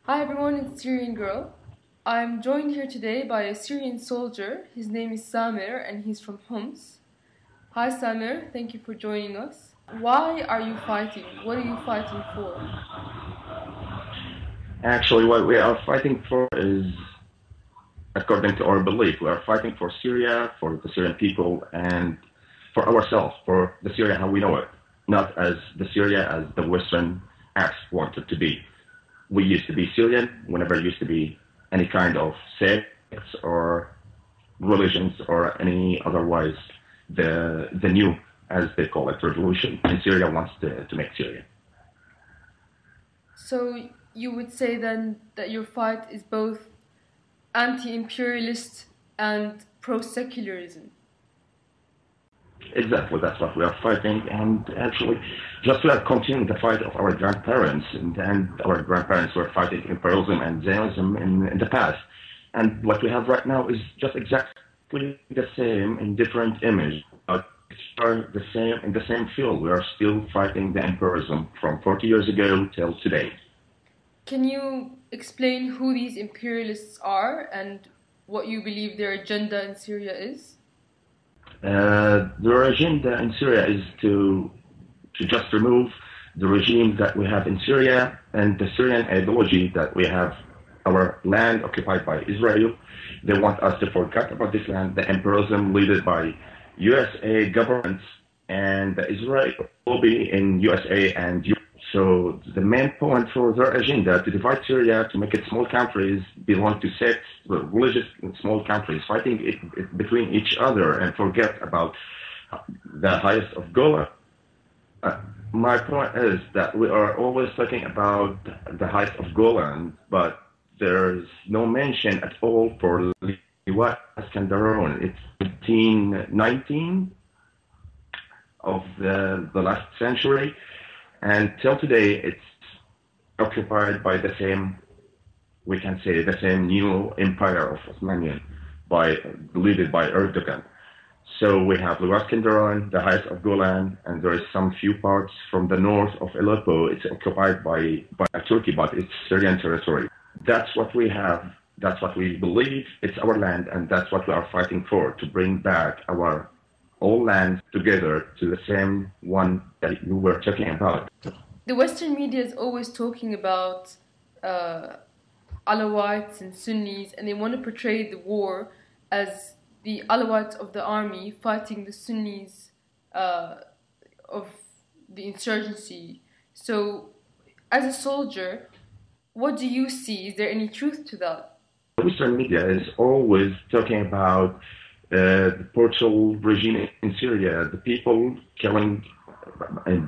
Hi everyone, it's Syrian Girl. I'm joined here today by a Syrian soldier. His name is Samir and he's from Homs. Hi Samir, thank you for joining us. Why are you fighting? What are you fighting for? Actually, what we are fighting for is, according to our belief, we are fighting for Syria, for the Syrian people, and for ourselves, for the Syria how we know it, not as the Syria as the Western acts want it to be. We used to be Syrian whenever it used to be any kind of sects or religions or any otherwise the new, as they call it, revolution in Syria wants to make Syria. So you would say then that your fight is both anti-imperialist and pro-secularism. Exactly, that's what we are fighting, and actually, just we are continuing the fight of our grandparents, and our grandparents were fighting imperialism and Zionism in the past, and what we have right now is just exactly the same in different image, but it's the same in the same field. We are still fighting the imperialism from 40 years ago till today. Can you explain who these imperialists are and what you believe their agenda in Syria is? Their agenda in Syria is to just remove the regime that we have in Syria and the Syrian ideology that we have our land occupied by Israel. They want us to forget about this land, the imperialism led by USA governments and the Israel lobby in USA and Europe. So the main point for their agenda to divide Syria, to make it small countries belong to sects, religious small countries fighting between each other and forget about the highest of Golan. My point is that we are always talking about the height of Golan, but there's no mention at all for Liwat Askandaron. It's 1919 of the last century, and till today it's occupied by the same, we can say, the same new empire of Osmanian, led by Erdogan. So we have Lewaskindaran, the heights of Golan, and there is some few parts from the north of Aleppo. It's occupied by Turkey, but it's Syrian territory. That's what we have. That's what we believe. It's our land, and that's what we are fighting for, to bring back our all lands together to the same one that we were talking about. The Western media is always talking about Alawites and Sunnis, and they want to portray the war as the Alawites of the army fighting the Sunnis of the insurgency. So, as a soldier, what do you see? Is there any truth to that? Western media is always talking about the brutal regime in Syria. The people killing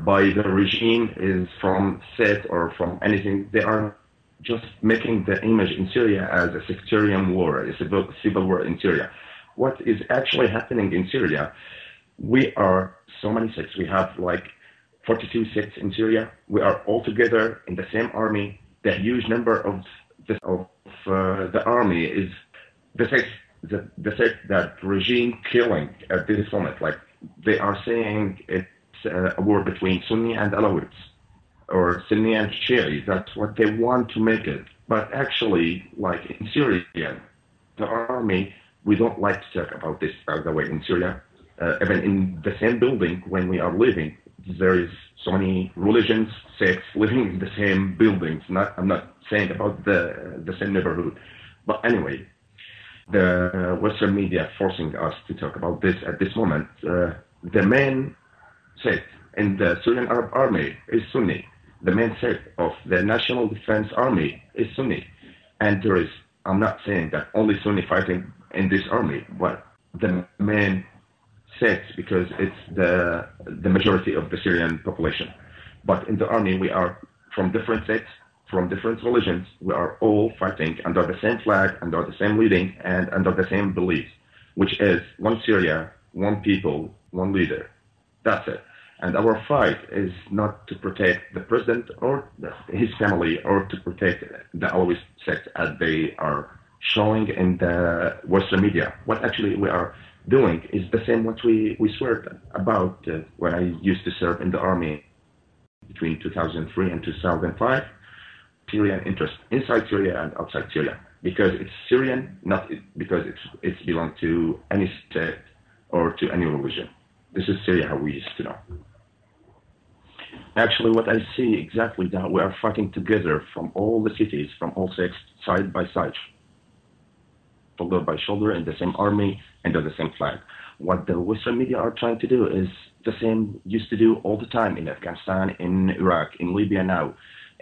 by the regime is from Set or from anything. They are just making the image in Syria as a sectarian war, a civil war in Syria. What is actually happening in Syria? We are so many sects. We have like 42 sects in Syria. We are all together in the same army. The huge number of the army is the sect that regime killing at this moment. Like they are saying it's a war between Sunni and Alawites or Sunni and Shia. That's what they want to make it. But actually, like in Syria, the army, we don't like to talk about this, by the way, in Syria. Even in the same building when we are living, there is so many religions, sects living in the same buildings. I'm not saying about the same neighborhood. But anyway, the Western media forcing us to talk about this at this moment. The main sect in the Syrian Arab Army is Sunni. The main sect of the National Defense Army is Sunni. And there is, I'm not saying that only Sunni fighting in this army, but the main sect, because it's the majority of the Syrian population. But in the army, we are from different sects, from different religions. We are all fighting under the same flag, under the same leading, and under the same beliefs, which is one Syria, one people, one leader. That's it. And our fight is not to protect the president or his family or to protect the Alawite sect as they are showing in the Western media. What actually we are doing is the same what we swear about when I used to serve in the army between 2003 and 2005. Syrian interest inside Syria and outside Syria because it's Syrian, not because it's belong to any state or to any religion. This is Syria how we used to know. Actually, what I see exactly that we are fighting together from all the cities, from all sects, side by side, shoulder by shoulder, in the same army, under the same flag. What the Western media are trying to do is the same used to do all the time in Afghanistan, in Iraq, in Libya now.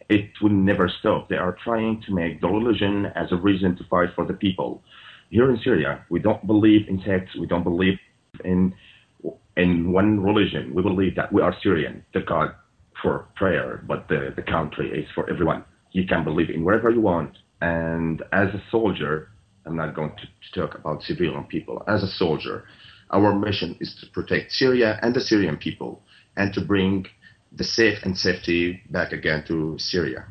It will never stop. They are trying to make the religion as a reason to fight for the people. Here in Syria, we don't believe in sects. We don't believe in one religion. We believe that we are Syrian, the God for prayer, but the country is for everyone. You can believe in wherever you want. And as a soldier, I'm not going to talk about civilian people. As a soldier, our mission is to protect Syria and the Syrian people and to bring the safe and safety back again to Syria.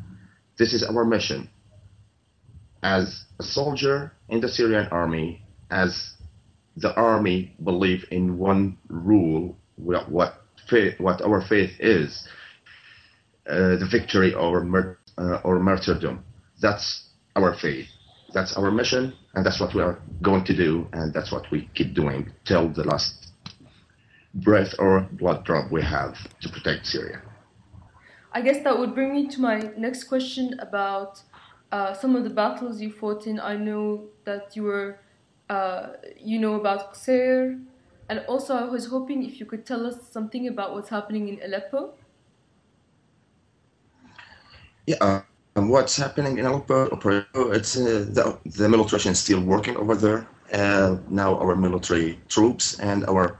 This is our mission. As a soldier in the Syrian army, as the army believe in one rule, what our faith is, the victory or martyrdom. That's our faith. That's our mission, and that's what we are going to do, and that's what we keep doing till the last breath or blood drop we have to protect Syria. I guess that would bring me to my next question about some of the battles you fought in. I know that you were, you know about Qusayr, and also I was hoping if you could tell us something about what's happening in Aleppo. Yeah, what's happening in Aleppo? It's the military is still working over there. Now our military troops and our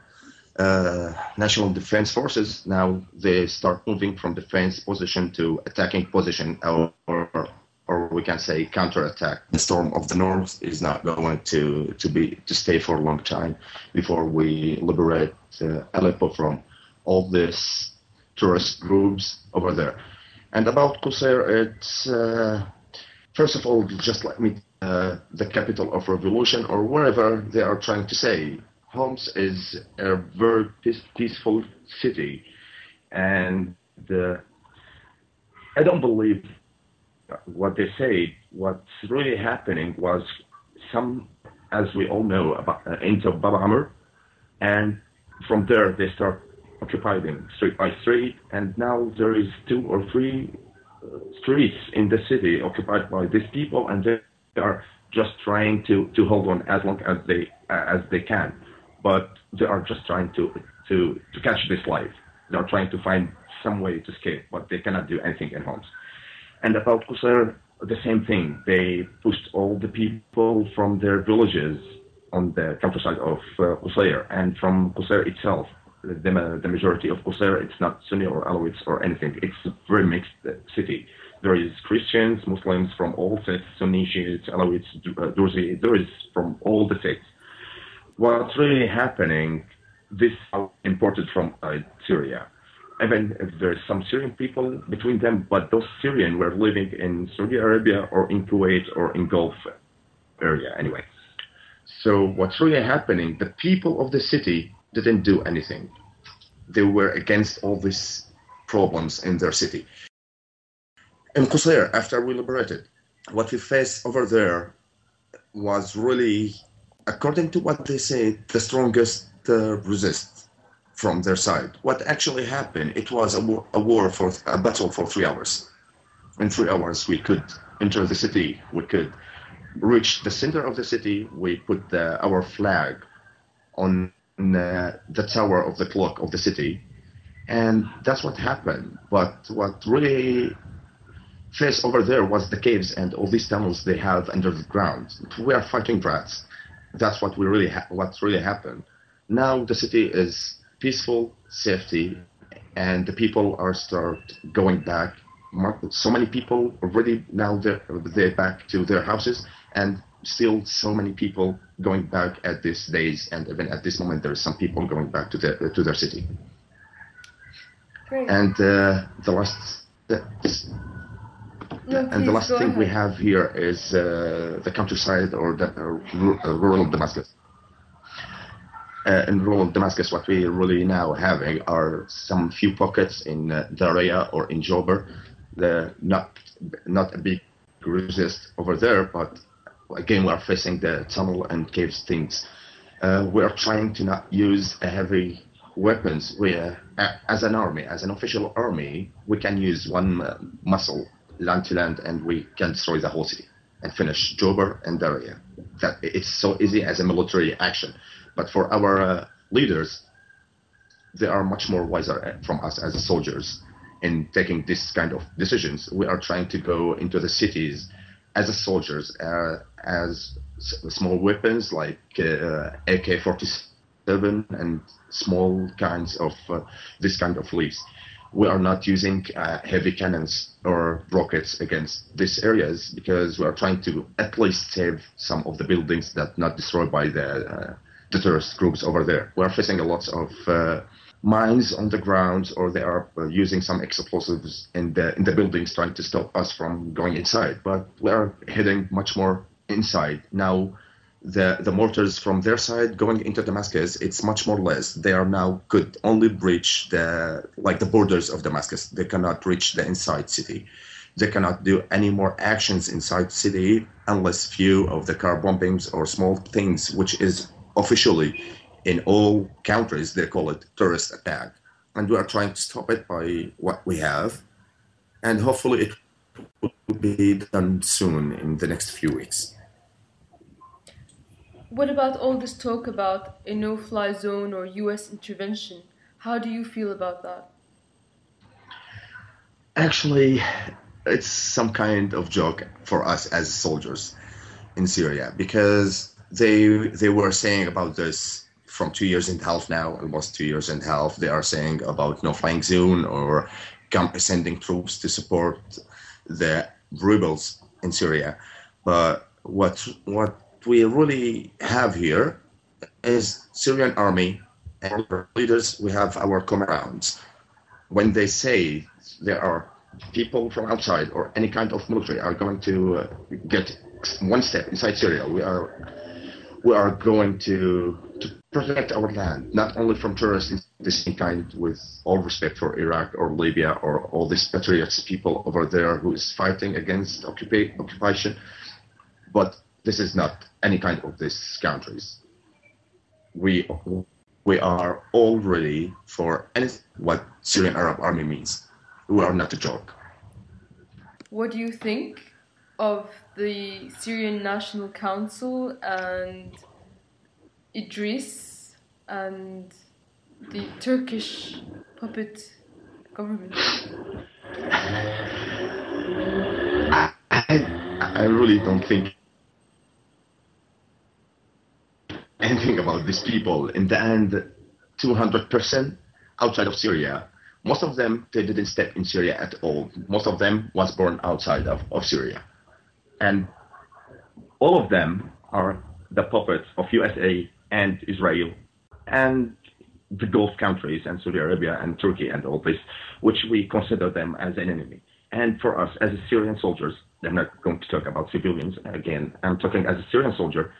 national defense forces, now they start moving from defense position to attacking position, or we can say counterattack. The storm of the north is not going to stay for a long time before we liberate Aleppo from all these tourist groups over there. And about Qusayr, it's first of all, just let me the capital of revolution, or wherever they are trying to say. Homs is a very peaceful city, and I don't believe what they say. What's really happening was some, as we all know, into Bab Amr, and from there they start occupying street by street, and now there is 2 or 3 streets in the city occupied by these people, and they are just trying to hold on as long as they can. But they are just trying to catch this life. They are trying to find some way to escape, but they cannot do anything in Homs. And about Qusayr, the same thing. They pushed all the people from their villages on the countryside of Qusayr, and from Qusayr itself. The majority of Qusayr, it's not Sunni or Alawites or anything. It's a very mixed city. There is Christians, Muslims from all sects, Sunni, Shiites, Alawites, Durzi. There is from all the sects. What's really happening, this is imported from Syria. Even if there's some Syrian people between them, but those Syrians were living in Saudi Arabia or in Kuwait or in Gulf area anyway. So what's really happening, the people of the city didn't do anything. They were against all these problems in their city. In Qusayr, after we liberated, what we faced over there was really, according to what they say, the strongest resist from their side. What actually happened, it was a battle for 3 hours. In 3 hours, we could enter the city. We could reach the center of the city. We put our flag on the tower of the clock of the city, and that's what happened. But what really faced over there was the caves and all these tunnels they have under the ground. We are fighting rats. That's what what's really happened. Now the city is peaceful, safety, and the people are start going back. So many people already now they're back to their houses, and still so many people going back at these days, and even at this moment there are some people going back to their city. Great. And the last thing we have here is the countryside, or the rural Damascus. In rural Damascus, what we really now having are some few pockets in Daria or in Jober. not a big resist over there, but again, we are facing the tunnel and caves things. We are trying to not use heavy weapons. We, as an army, as an official army, we can use one muscle, land to land, and we can destroy the whole city and finish Jober and Daria. That it's so easy as a military action. But for our leaders, they are much more wiser from us as soldiers in taking this kind of decisions. We are trying to go into the cities as soldiers, as small weapons like AK-47 and small kinds of this kind of leaves. We are not using heavy cannons or rockets against these areas because we are trying to at least save some of the buildings that not destroyed by the terrorist groups over there. We are facing a lot of mines on the ground, or they are using some explosives in the buildings trying to stop us from going inside. But we are heading much more inside now. The mortars from their side going into Damascus, it's much more less. They are now could only breach the borders of Damascus. They cannot reach the inside city. They cannot do any more actions inside city unless few of the car bombings or small things, which is officially in all countries they call it terrorist attack. And we are trying to stop it by what we have, and hopefully it will be done soon in the next few weeks. What about all this talk about a no-fly zone or US intervention? How do you feel about that? Actually, it's some kind of joke for us as soldiers in Syria, because they were saying about this from 2 years and a half now, almost 2 years and a half. They are saying about no flying zone or sending troops to support the rebels in Syria. But what we really have here is Syrian army and our leaders. We have our commands. When they say there are people from outside or any kind of military are going to get one step inside Syria, we are going to protect our land, not only from terrorists in this kind, with all respect for Iraq or Libya or all these patriots people over there who is fighting against occupation, but this is not any kind of these countries. We are all ready for anything what Syrian Arab Army means. We are not a joke. What do you think of the Syrian National Council and Idris and the Turkish puppet government? I really don't think anything about these people. In the end, 200% outside of Syria. Most of them, they didn't step in Syria at all. Most of them was born outside of Syria. And all of them are the puppets of USA and Israel and the Gulf countries and Saudi Arabia and Turkey and all this, which we consider them as an enemy. And for us, as Syrian soldiers, I'm not going to talk about civilians again. I'm talking as a Syrian soldier.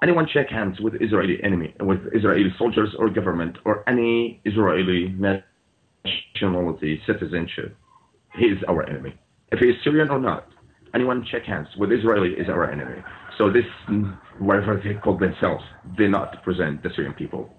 Anyone shake hands with Israeli enemy, with Israeli soldiers or government or any Israeli nationality, citizenship, he is our enemy. If he is Syrian or not, anyone shake hands with Israeli is our enemy. So this, whatever they call themselves, they not present the Syrian people.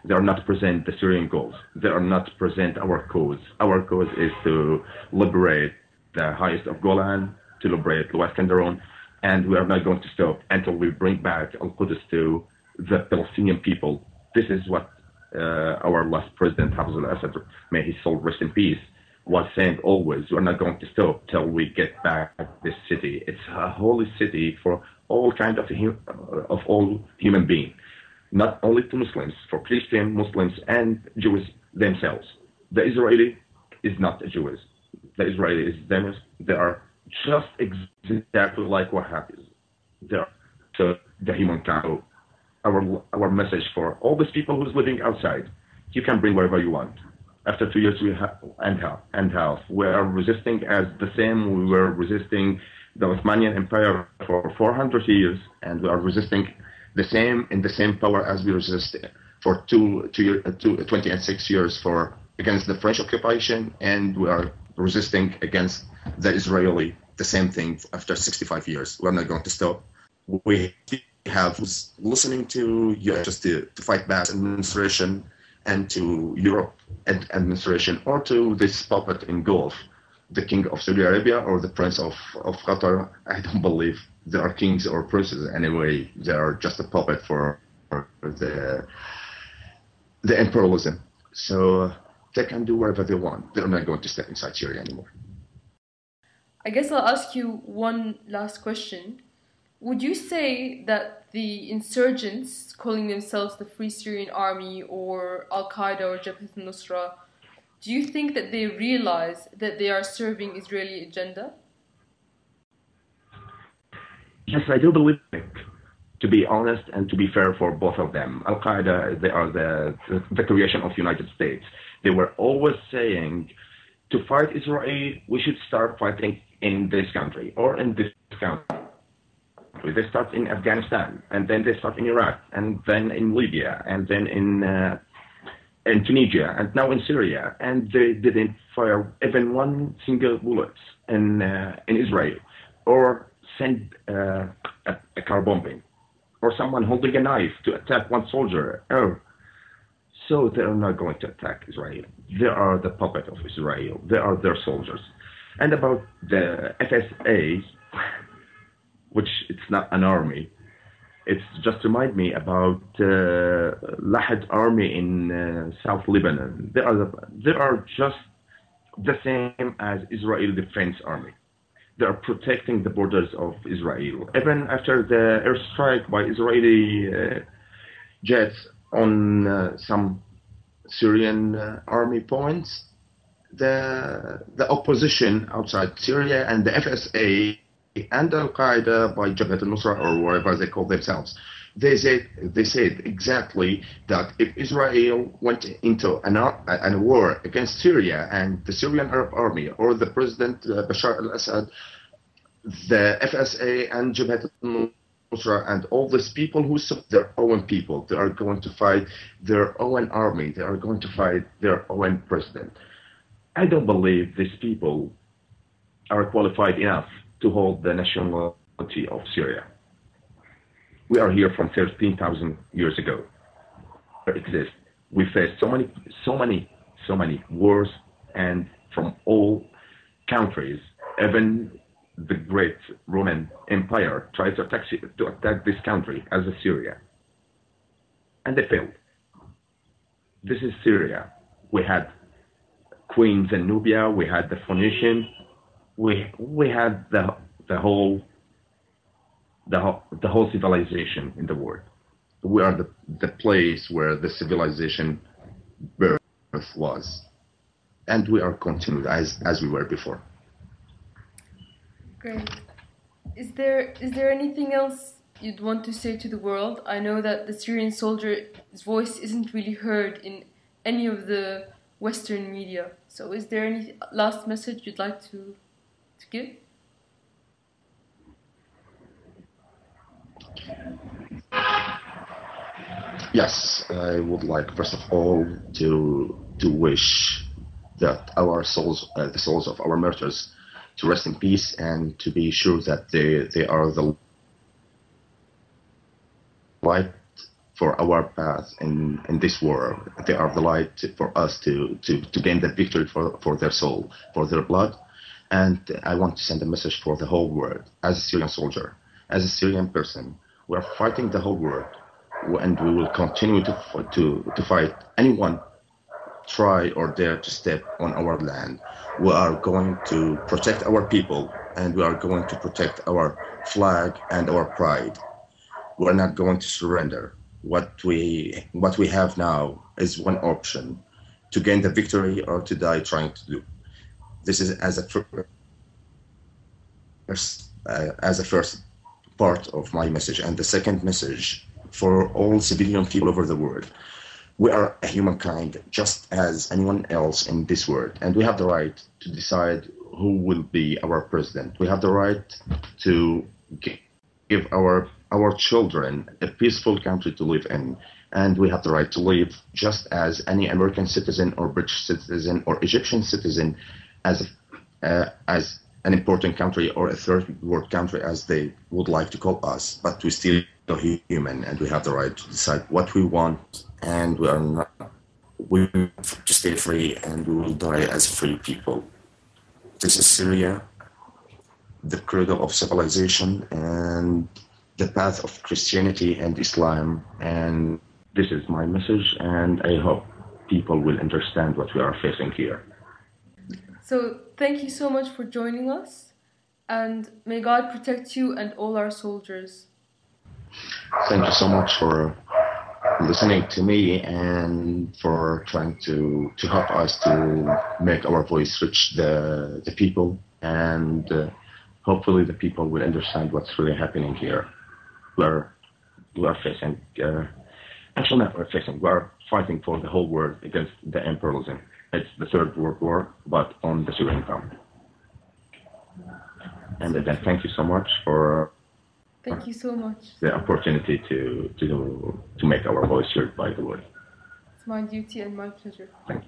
They are not present the Syrian goals. They are not present our cause. Our cause is to liberate the highest of Golan, to liberate West Kandaron, and we are not going to stop until we bring back Al-Quds to the Palestinian people. This is what our last president, Hafez al-Assad, may his soul rest in peace, was saying always. We're not going to stop till we get back this city. It's a holy city for all kind of all human beings, not only to Muslims, for Christian, Muslims, and Jews themselves. The Israeli is not a Jewish. The Israeli is Zionist. They are just exactly like Wahhabis. They are so the human kind. Our message for all these people who's living outside, you can bring whatever you want. After 2 years and half, we are resisting as the same we were resisting the Ottoman Empire for 400 years, and we are resisting the same power as we resisted for 26 years against the French occupation, and we are resisting against the Israeli the same thing after 65 years. We're not going to stop. We have listening to US just to fight back administration and to Europe administration or to this puppet in Gulf, the king of Saudi Arabia or the prince of Qatar. I don't believe they are kings or princes anyway. They are just a puppet for the imperialism. So they can do whatever they want. They're not going to step inside Syria anymore. I guess I'll ask you one last question. Would you say that the insurgents calling themselves the Free Syrian Army or AlQaeda or Jabhat al-Nusra, do you think that they realize that they are serving Israeli agenda? Yes, I do believe it. To be honest and to be fair for both of them, AlQaeda, they are the creation of the United States. They were always saying, to fight Israel, we should start fighting in this country or in this country. They start in Afghanistan, and then they start in Iraq, and then in Libya, and then in Tunisia, and now in Syria. And they didn't fire even one single bullet in Israel, or send a car bombing, or someone holding a knife to attack one soldier. Oh, so they are not going to attack Israel. They are the puppet of Israel. They are their soldiers. And about the FSA, which it's not an army, it's just remind me about Lahad army in South Lebanon. They are just the same as Israel Defense Army. They are protecting the borders of Israel. Even after the airstrike by Israeli jets on some Syrian army points, the opposition outside Syria and the FSA and AlQaeda by Jabhat al-Nusra or whatever they call themselves, they said exactly that if Israel went into a war against Syria and the Syrian Arab Army or the President Bashar al-Assad, the FSA and Jabhat al-Nusra and all these people who support their own people, they are going to fight their own army, they are going to fight their own president. I don't believe these people are qualified enough to hold the nationality of Syria. We are here from 13,000 years ago. Exist. We faced so many wars, and from all countries, even the great Roman Empire tried to attack this country as a Syria, and they failed. This is Syria. We had queens in Nubia. We had the Phoenician. We had the whole civilization in the world. We are the place where the civilization birth was, and we are continued as we were before. Great. Is there anything else you'd want to say to the world? I know that the Syrian soldier's voice isn't really heard in any of the Western media. So is there any last message you'd like to give? Yes, I would like first of all to wish that our souls, the souls of our martyrs, to rest in peace and to be sure that they are the light for our path in this war. They are the light for us to gain that victory for their soul, for their blood. And I want to send a message for the whole world. As a Syrian soldier, as a Syrian person, we are fighting the whole world, and we will continue to fight anyone try or dare to step on our land. We are going to protect our people, and we are going to protect our flag and our pride. We're not going to surrender. What we have now is one option: to gain the victory or to die trying to do. This is as a first part of my message. And the second message for all civilian people over the world: we are a humankind just as anyone else in this world, and we have the right to decide who will be our president. We have the right to give our children a peaceful country to live in, and we have the right to live just as any American citizen or British citizen or Egyptian citizen, as an important country or a third world country, as they would like to call us, but we still are human and we have the right to decide what we want, and we want to stay free, and we will die as free people. This is Syria, the cradle of civilization and the path of Christianity and Islam, and this is my message, and I hope people will understand what we are facing here. So thank you so much for joining us, and may God protect you and all our soldiers. Thank you so much for listening to me and for trying to help us to make our voice reach the people, and hopefully the people will understand what's really happening here. We are facing, actually not we're facing, we are fighting for the whole world against the imperialism. It's the Third World War, but on the Syrian ground. And again, thank you so much for Thank you so much. the opportunity to make our voice heard by the world. It's my duty and my pleasure. Thank you.